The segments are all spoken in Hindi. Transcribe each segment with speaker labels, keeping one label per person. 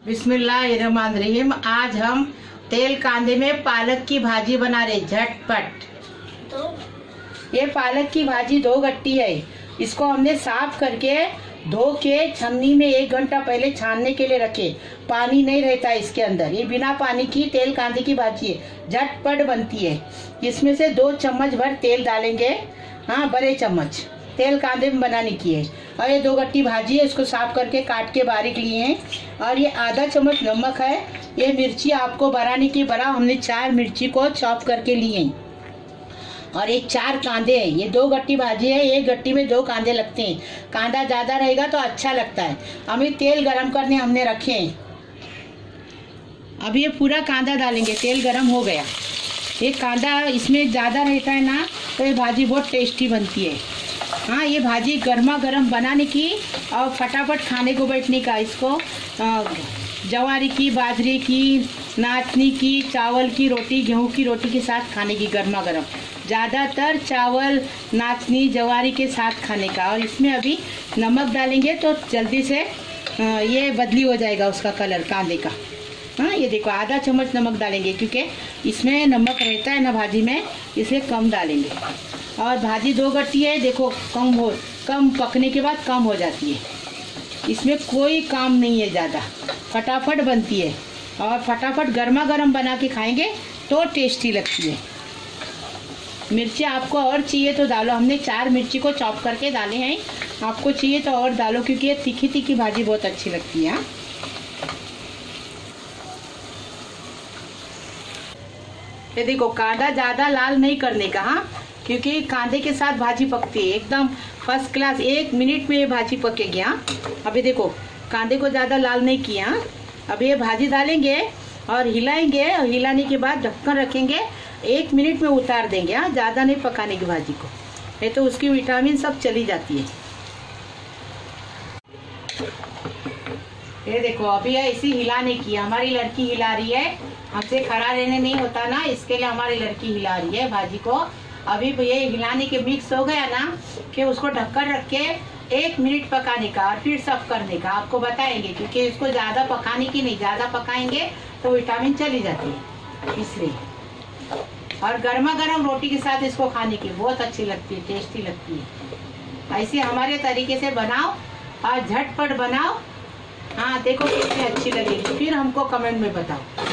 Speaker 1: बिस्मिल्लाहिर्रहमानिर्रहीम। आज हम तेल कांदे में पालक की भाजी बना रहे झटपट। ये पालक की भाजी 2 गट्टी है। इसको हमने साफ करके धो के छन्नी में 1 घंटा पहले छानने के लिए रखे। पानी नहीं रहता इसके अंदर। ये बिना पानी की तेल कांदे की भाजी है, झटपट बनती है। इसमें से 2 चम्मच भर तेल डालेंगे। हाँ, बड़े चम्मच तेल कांदे में बनाने की है। और ये 2 गट्टी भाजी है, इसको साफ करके काट के बारीक लिए हैं। और ये आधा चम्मच नमक है। ये मिर्ची आपको बनाने की बड़ा, हमने 4 मिर्ची को चॉप करके लिए हैं। और एक 4 कांदे हैं। ये 2 गट्टी भाजी है, 1 गट्टी में 2 कांदे लगते हैं। कांदा ज़्यादा रहेगा तो अच्छा लगता है। अभी तेल गरम करने हमने रखे हैं। अभी ये पूरा कांदा डालेंगे। तेल गरम हो गया। ये कांदा इसमें ज़्यादा रहता है ना, तो ये भाजी बहुत टेस्टी बनती है। हाँ, ये भाजी गर्मा गर्म बनाने की और फटाफट खाने को बैठने का। इसको जवारी की, बाजरे की, नाचनी की, चावल की रोटी, गेहूं की रोटी के साथ खाने की गर्मा गर्म। ज़्यादातर चावल, नाचनी, जवारी के साथ खाने का। और इसमें अभी नमक डालेंगे तो जल्दी से ये बदली हो जाएगा उसका कलर कांदे का। हाँ, ये देखो आधा चम्मच नमक डालेंगे, क्योंकि इसमें नमक रहता है ना भाजी में, इसलिए कम डालेंगे। और भाजी 2 गट्टी है, देखो कम पकने के बाद कम हो जाती है। इसमें कोई काम नहीं है ज़्यादा, फटाफट बनती है। और फटाफट गर्मा गर्म बना के खाएंगे तो टेस्टी लगती है। मिर्ची आपको और चाहिए तो डालो। हमने 4 मिर्ची को चॉप करके डाले हैं। आपको चाहिए तो और डालो, क्योंकि ये तीखी तीखी भाजी बहुत अच्छी लगती है। ये देखो कांदा ज़्यादा लाल नहीं करने का। हाँ, क्योंकि कांदे के साथ भाजी पकती है एकदम फर्स्ट क्लास। 1 मिनट में ये भाजी पकेगी। हाँ, अभी देखो कांदे को ज़्यादा लाल नहीं किया। अभी ये भाजी डालेंगे और हिलाएंगे। और हिलाने के बाद ढक्कन रखेंगे, 1 मिनट में उतार देंगे। हाँ, ज़्यादा नहीं पकाने की भाजी को, नहीं तो उसकी विटामिन सब चली जाती है। ये देखो अभी ऐसी हिलाने की, हमारी लड़की हिला रही है। हमसे खड़ा रहने नहीं होता ना, इसके लिए हमारी लड़की हिला रही है भाजी को। अभी ये हिलाने के मिक्स हो गया ना, कि उसको ढक्कन रख के 1 मिनट पकाने का और फिर सब करने का। आपको बताएंगे, क्योंकि इसको ज़्यादा पकाने की नहीं, ज़्यादा पकाएंगे तो विटामिन चली जाती है, इसलिए। और गर्मा गर्म रोटी के साथ इसको खाने की बहुत अच्छी लगती है, टेस्टी लगती है। ऐसे हमारे तरीके से बनाओ और झटपट बनाओ। हाँ, देखो कितनी अच्छी लगेगी, फिर हमको कमेंट में बताओ।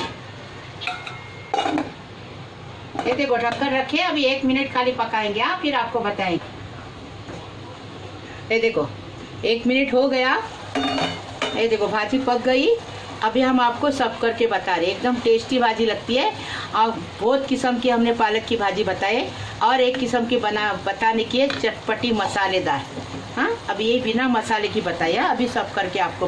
Speaker 1: ये देखो ढक्कन रखे, अभी 1 मिनट खाली पकाएंगे। फिर आपको बताएंगे। ये देखो 1 मिनट हो गया। ये देखो भाजी पक गई। अभी हम आपको सब करके बता रहे। एकदम टेस्टी भाजी लगती है। और बहुत किस्म की हमने पालक की भाजी बताए, और एक किस्म की बताने की है चटपटी मसालेदार। हाँ, अभी ये बिना मसाले की बताया। अभी सब करके आपको